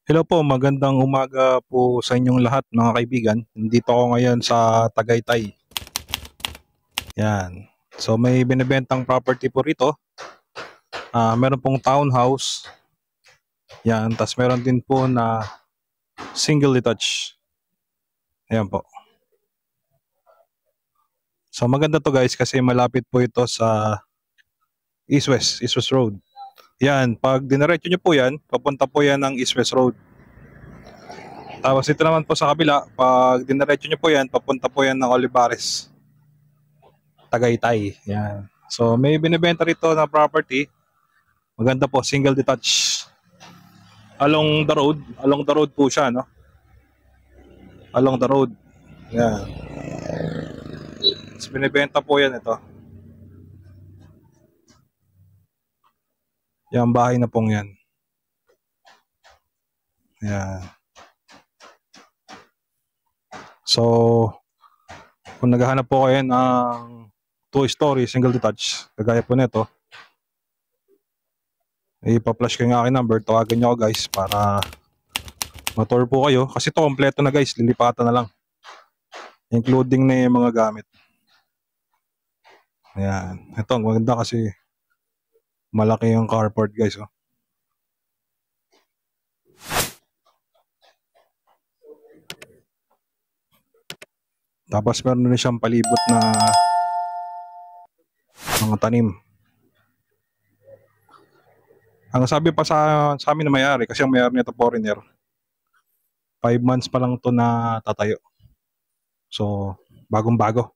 Hello po, magandang umaga po sa inyong lahat mga kaibigan. Nandito ako ngayon sa Tagaytay. Yan. So may binebentang property po rito. Meron pong townhouse. Yan, tas meron din po na single detached. Ayan po. So maganda to guys kasi malapit po ito sa East West Road. Yan, pag diniretso nyo po yan, papunta po yan ng East West Road. Tapos ito naman po sa kabila, pag diniretso nyo po yan, papunta po yan ng Olivares, Tagaytay. Yan. So may binibenta rito na property. Maganda po, single detached. Along the road po siya, no? Along the road. Yan. Tapos binibenta po yan ito. Yan, bahay na pong yan. Yan. So, kung naghahanap po kayo ng 2-story single detached, kagaya po nito, ipa-flash ko yung aking number, tawagan nyo ako guys para ma-tour po kayo. Kasi ito kompleto na guys, lilipatan na lang. Including na yung mga gamit. Ayan. Ito, ang maganda kasi malaki yung carport guys. Oh. Tapos meron na siyang palibot na mga tanim. Ang sabi pa sa amin na may-ari, kasi ang may-ari nito foreigner, 5 months pa lang to na tatayo. So, bagong-bago.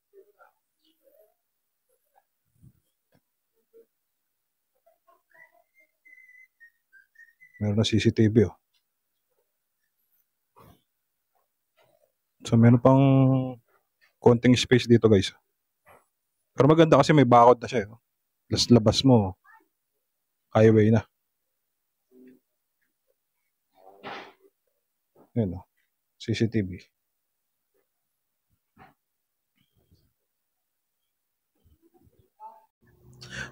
Meron na CCTV oh. So, meron pang konting space dito guys. Pero maganda kasi may bakod na siya. Oh. Labas mo, highway na. Yan oh. CCTV.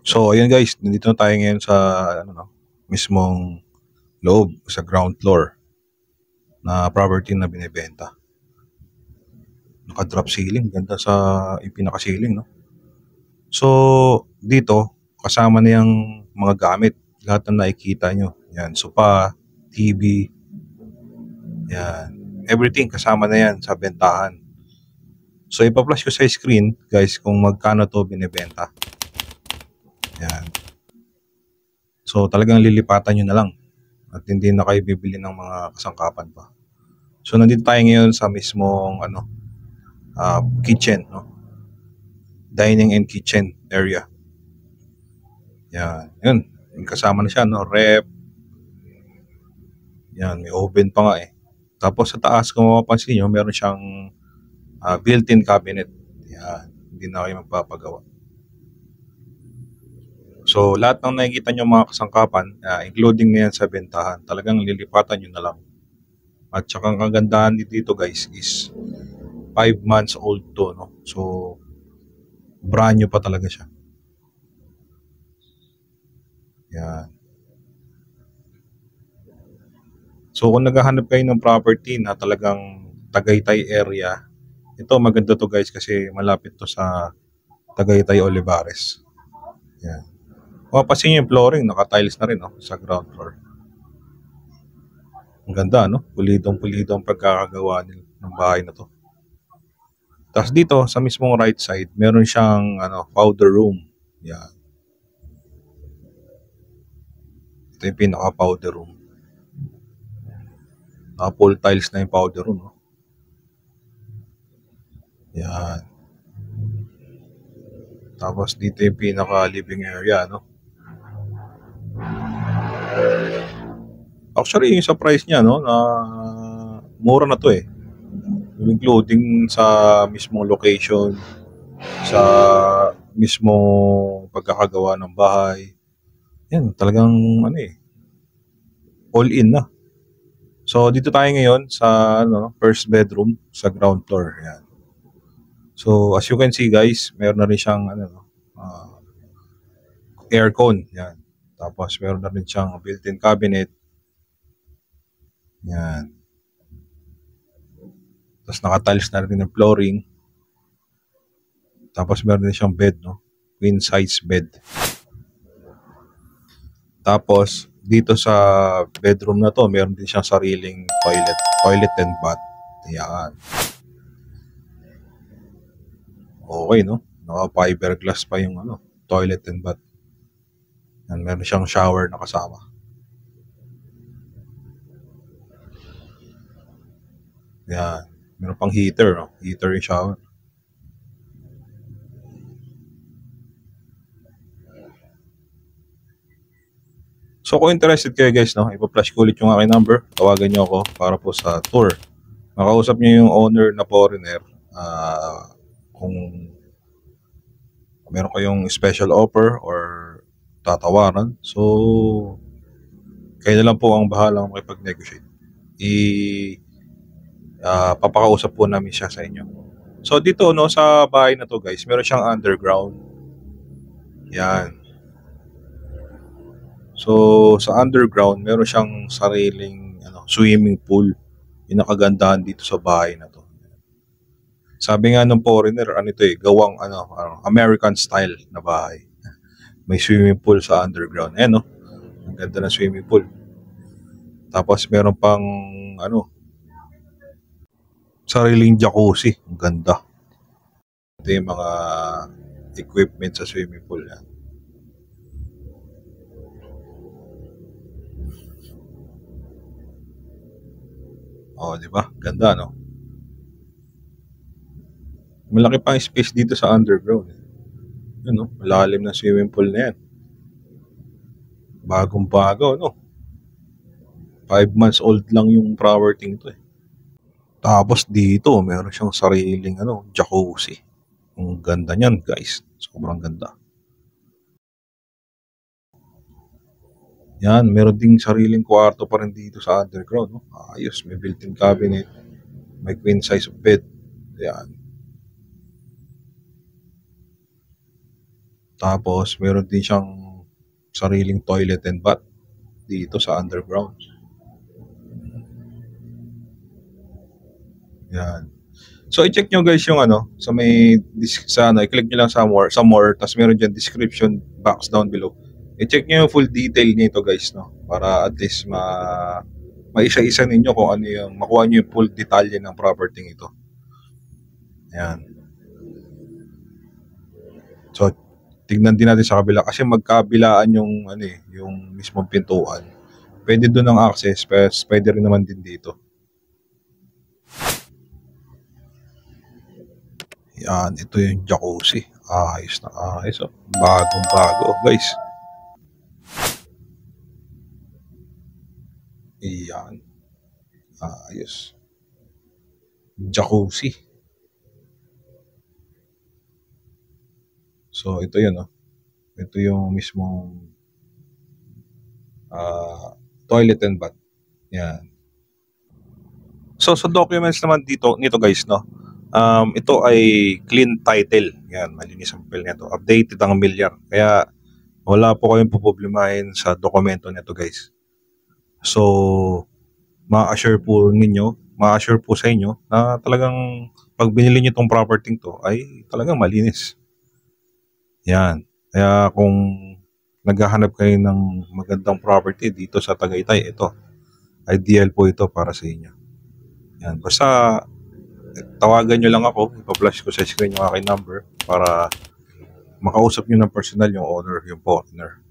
So, ayan guys, nandito na tayo ngayon sa mismong loob, sa ground floor na property na binibenta. Naka-drop ceiling, ganda sa pinaka-ceiling, no? So, dito, kasama na yung mga gamit, lahat na nakikita nyo. Yan, sofa, TV, yan, everything kasama na yan sa bentahan. So, ipa-flash ko sa screen, guys, kung magkano to binibenta. Yan. So, talagang lilipatan nyo na lang at hindi na kayo bibili ng mga kasangkapan pa. So, nandito tayo ngayon sa mismong kitchen, no? Dining and kitchen area. Yan. Yun. Kasama na siya, no? Rep. Yan. May oven pa nga eh. Tapos sa taas, kung mapapansin nyo, meron siyang built-in cabinet. Yan. Hindi na kayo magpapagawa. So, lahat ng nakikita nyo mga kasangkapan, including na yan sa bentahan, talagang lilipatan nyo na lang. At saka ang kagandahan dito guys is 5 months old to, no? So, brand new pa talaga siya. Yan. So, kung naghahanap kayo ng property na talagang Tagaytay area, ito maganda to guys kasi malapit to sa Tagaytay Olivares. Yan. Mapapansin nyo yung flooring, naka-tiles na rin no? Sa ground floor. Ang ganda, no? Pulidong-pulido ang pagkakagawa ng bahay na to. Tapos dito, sa mismong right side, meron siyang powder room. Yan. Ito yung pinaka-powder room. Naka-full tiles na yung powder room. No? Yan. Tapos dito yung pinaka-living area, no? Actually, yung sa price niya, no? Mura na to eh. Including sa mismong location, sa mismong pagkakagawa ng bahay. Yan, talagang all in na. So dito tayo ngayon sa first bedroom sa ground floor. Yan. So, as you can see guys, meron na rin siyang aircon. Yan. Tapos, meron na rin siyang built-in cabinet. Yan. Tapos, naka-tiles na rin ng flooring. Tapos, meron din siyang bed, no? Queen size bed. Tapos, dito sa bedroom na to, meron din siyang sariling toilet and bath. Yan. Okay, no? Naka-fiberglass pa yung toilet and bath. Yan, meron siyang shower na kasama. Yan. Meron pang heater, no? Heater yung shower. So kung interested kayo guys, no, ipa-flash ko ulit yung aking number. Tawagan nyo ako para po sa tour. Makausap nyo yung owner na foreigner. Kung meron kayong special offer or tatawaran. So, kayo na lang po ang bahalang makipag-negotiate. Papakausap po namin siya sa inyo. So dito no, sa bahay na to guys, meron siyang underground. Yan. So, sa underground, meron siyang sariling swimming pool. Yung nakagandahan dito sa bahay na to. Sabi nga ng foreigner, gawang American style na bahay. May swimming pool sa underground. Ayan, no? Ang ganda ng swimming pool. Tapos, meron pang, sariling jacuzzi. Ang ganda. Ito yung mga equipment sa swimming pool. Yan. Oh, di ba? Ganda, no? Malaki pa ang space dito sa underground. Yun, no? Malalim na swimming pool na yan. Bagong-bago, no? 5 months old lang yung property nito eh. Tapos dito, meron siyang sariling jacuzzi. Ang ganda niyan, guys. Sobrang ganda. Yan, meron ding sariling kwarto pa rin dito sa underground. No? Ayos, may built-in cabinet, may queen size bed. Yan. Tapos, meron din siyang sariling toilet and bath dito sa underground. Yan. So, i-check nyo guys yung sa may, i-click nyo lang sa more, tapos meron dyan description box down below. I-check nyo yung full detail nito guys, no? Para at least maisa-isa ninyo kung ano yung, makuha nyo yung full detalye ng property ito. Ayan. So, tignan din natin sa kabila kasi magkabilaan yung yung mismong pintuan. Pwede doon ang access, pwede rin naman din dito. Yan, ito yung jacuzzi. Ayos na ayos. Oh. Bagong-bago, guys. Yan. Ayos. Jacuzzi. So, ito yun, oh. Ito yung mismong toilet and bath. Yan. So, sa documents naman nito guys, no? Ito ay clean title. Yan, malinis ang papel nito. Updated ang milyar. Kaya, wala po kayong poproblemahin sa dokumento nito guys. So, ma-assure po sa inyo na talagang pag binili niyo tong property to ay talagang malinis. Yan. Kaya kung naghahanap kayo ng magandang property dito sa Tagaytay, ito. Ideal po ito para sa inyo. Yan. Basta tawagan nyo lang ako. Ipa-flash ko sa screen yung aking number para makausap nyo ng personal yung owner, yung partner.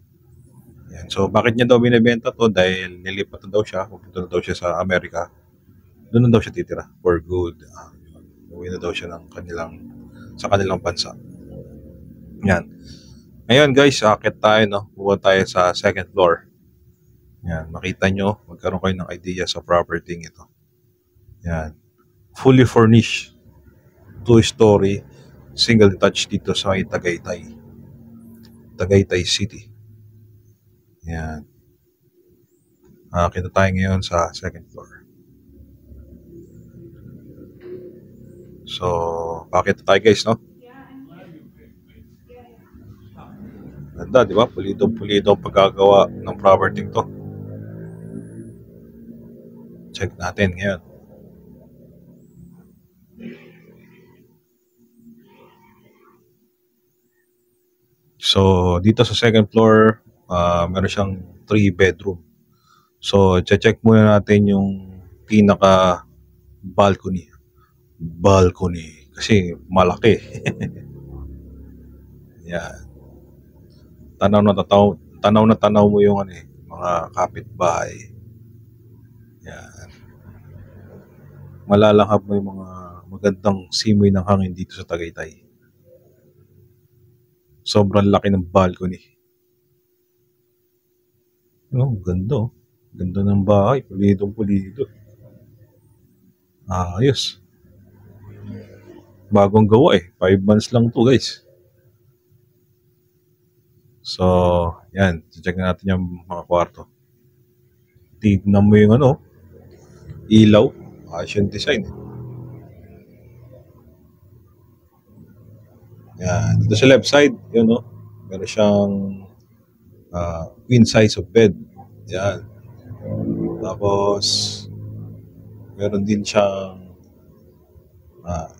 Yan. So, bakit niya daw binibenta to? Dahil nilipat na daw siya. Pupunta na daw siya sa Amerika. Doon na daw siya titira for good. Uwi na daw siya sa kanilang bansa. Yan. Ngayon guys, akit tayo, no? Buwan tayo sa second floor. Yan. Makita nyo, magkaroon kayo ng idea sa property ito. Yan. Fully furnished. 2-story. Single detached dito sa Tagaytay. Tagaytay City. Yan. Kita tayo ngayon sa second floor. So, bakit tayo guys, no? Ganda, di ba? Pulido-pulido ang pagkagawa ng property to. Check natin ngayon. So, dito sa second floor, meron siyang 3 bedroom. So, check muna natin yung pinaka balcony. Balcony. Kasi malaki. Yan. Tanaw mo yung ano mga kapitbahay. Yan. Malalanghap mo yung mga magandang simoy ng hangin dito sa Tagaytay. Sobrang laki ng balcony. Oh, ganda oh. Ganda ng bahay. Pulidong-pulido. Ayos. Bagong gawa 5 months lang to guys. So, yan. Check natin yung mga kwarto. Tignan mo yung ilaw. Asian design. Yan. Dito sa left side, yun meron siyang queen size of bed. Yan. Tapos, meron din siyang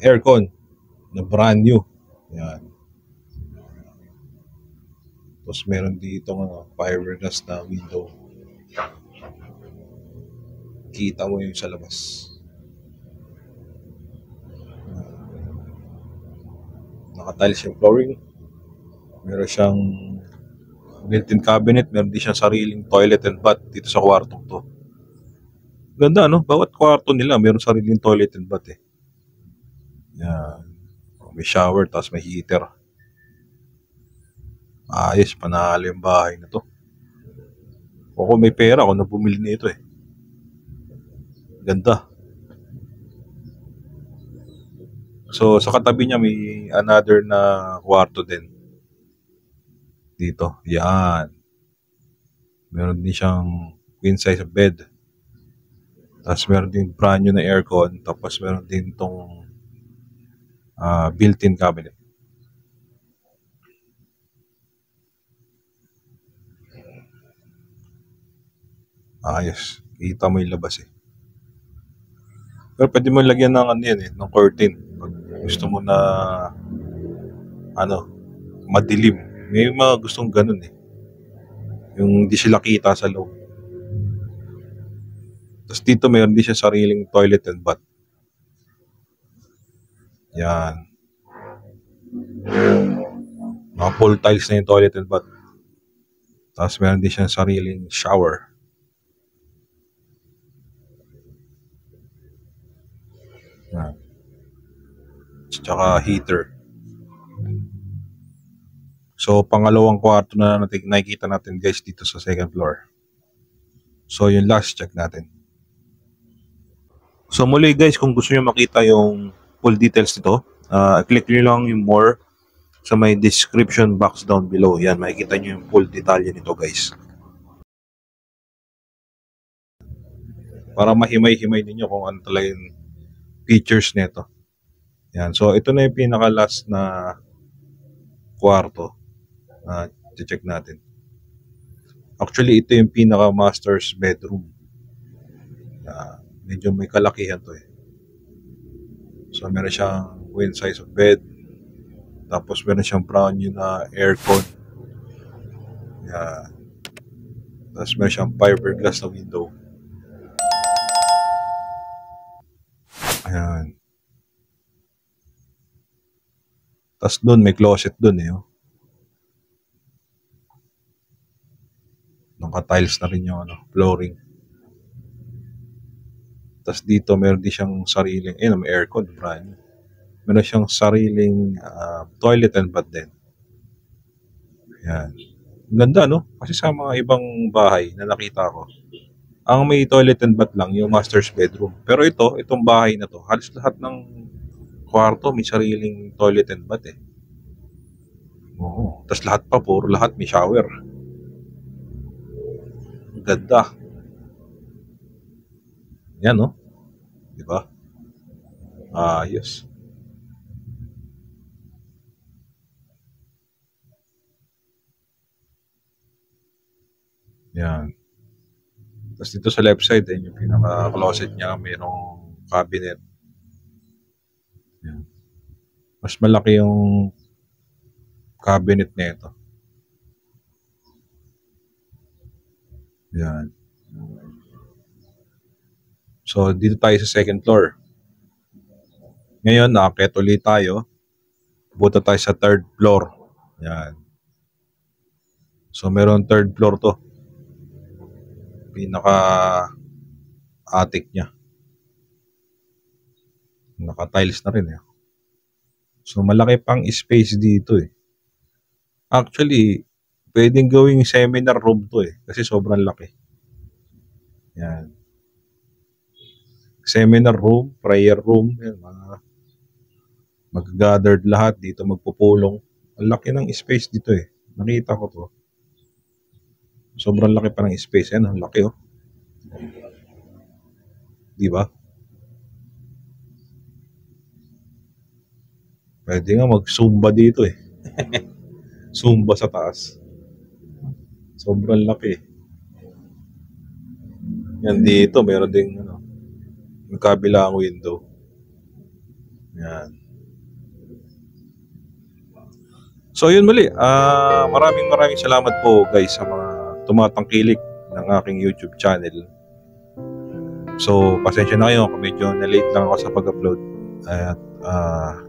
aircon na brand new. Yan. Tapos meron dito fiberglass na window. Kita mo yung sa labas. Naka-tiles yung flooring. Meron siyang built-in cabinet. Meron din siyang sariling toilet and bath dito sa kwartong to. Ganda bawat kwarto nila meron sariling toilet and bath Yan. May shower tapos may heater. Ayos, panalo yung bahay na to. O kung may pera, ako na bumili nito Ganda. So, sa katabi niya may another na kwarto din. Dito. Yan. Meron din siyang queen size bed. Tapos meron din brand new na aircon. Tapos meron din tong built-in cabinet. Ayos. Kita mo yung labas Pero pwede mo lagyan ng ng curtain. Pag gusto mo na madilim. May mga gustong ganun Yung di sila kita sa loob. Tapos dito mayroon din siya sariling toilet and bath. Yan. Mga full tiles na yung toilet and bath. Tapos meron din siyang sariling shower. Yan. Tsaka heater. So, pangalawang kwarto na nakikita natin guys dito sa second floor. So, yung last check natin. So, muli guys, kung gusto nyo makita yung full details nito, click nyo lang yung more sa may description box down below. Yan, makikita nyo yung full detalye nito guys. Para mahimay-himay ninyo kung ano talaga yung features nito. Yan, so ito na yung pinaka-last na kwarto na check natin. Actually, ito yung pinaka-master's bedroom. Medyo may kalakihan to So, meron siyang queen size of bed. Tapos, meron siyang brand new na aircon. Yan. Tapos, meron siyang fiberglass na window. Ayan. Tapos, doon, may closet doon Naka-tiles na rin yung flooring. Tapos dito meron din siyang sariling, may aircon, brand. Meron siyang sariling toilet and bath din. Yan. Ganda Kasi sa mga ibang bahay na nakita ko, ang may toilet and bath lang yung master's bedroom. Pero itong bahay na to, halos lahat ng kwarto may sariling toilet and bath Oo. Tapos lahat may shower. Ganda. Yan Di ba? Ayos. Yan. Tapos dito sa left side, yan yung pinaka-closet niya. Mayroong cabinet. Yan. Mas malaki yung cabinet nito. Yan. So, dito tayo sa second floor. Ngayon, naakyat ulit tayo. Pupunta tayo sa third floor. Yan. So, meron third floor to. Pinaka-attic niya. Naka-tiles na rin eh. So, malaki pang space dito eh. Actually, pwedeng gawing seminar room to eh. Kasi sobrang laki. Yan. Seminar room, prayer room. Yan, mag-gathered lahat dito, magpupulong. Ang laki ng space dito eh. Nakita ko to. Sobrang laki pa ng space. Yan, ang laki oh. Di ba? Pwede nga mag-zumba dito eh. Zumba sa taas. Sobrang laki. Yan dito, meron ding yung kabilang window. Yan. So yun muli, maraming salamat po guys sa mga tumatangkilik ng aking YouTube channel. So pasensya na kayo kung medyo na-late lang ako sa pag-upload. At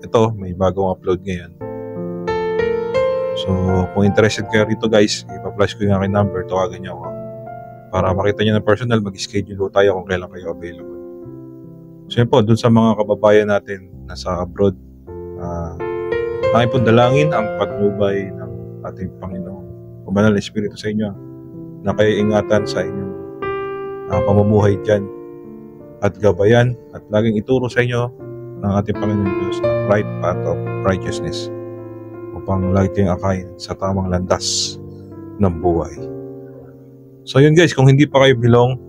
ito, may bagong upload ngayon. So kung interested kayo rito guys, ipa-flash ko yung aking number, tawagan niyo ako. Para makita niyo na personal, mag-schedule tayo kung kailan kayo available. So yun po, dun sa mga kababayan natin nasa abroad, aking pong dalangin ang patnubay ng ating Panginoon. Kumanal na Espiritu sa inyo na kayo ingatan sa inyong pamumuhay dyan at gabayan at laging ituro sa inyo ng ating Panginoon Diyos ang right path of righteousness upang lagi kayong akayin sa tamang landas ng buhay. So yun guys, kung hindi pa kayo bilong,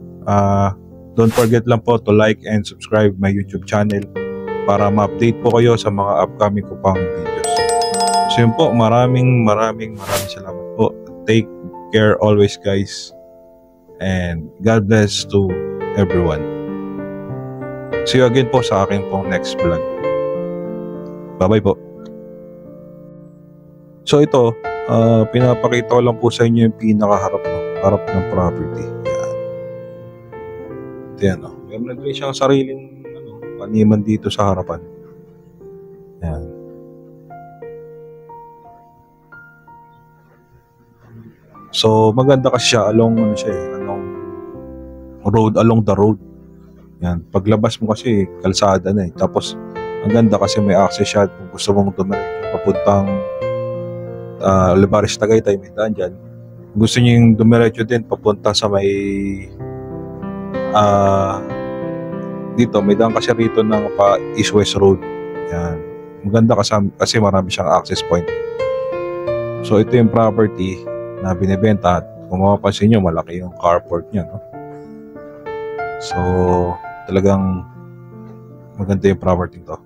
don't forget lang po to like and subscribe my YouTube channel para ma-update po kayo sa mga upcoming ko pang videos. So yun po, maraming salamat po. Take care always guys. And God bless to everyone. See you again po sa aking pong next vlog. Bye-bye po. So ito, pinapakita ko lang po sa inyo yung pinakaharap harap ng property. Yan. Ito yan o. Meron na rin siyang sariling paniman dito sa harapan. Yan. So maganda kasi siya along along the road. Yan, paglabas mo kasi kalsada na eh. Tapos ang ganda kasi may access siya kung gusto mong dumiretso papuntang Olivares Tagaytay, may daan dyan. Kung gusto niyo yung dumiretso din papunta sa may dito, may daan kasi rito ng pa East-West Road. Yan. Maganda kasi marami siyang access point. So ito yung property na binibenta at kung mapapansin nyo, malaki yung carport niya, no? So talagang maganda yung property to.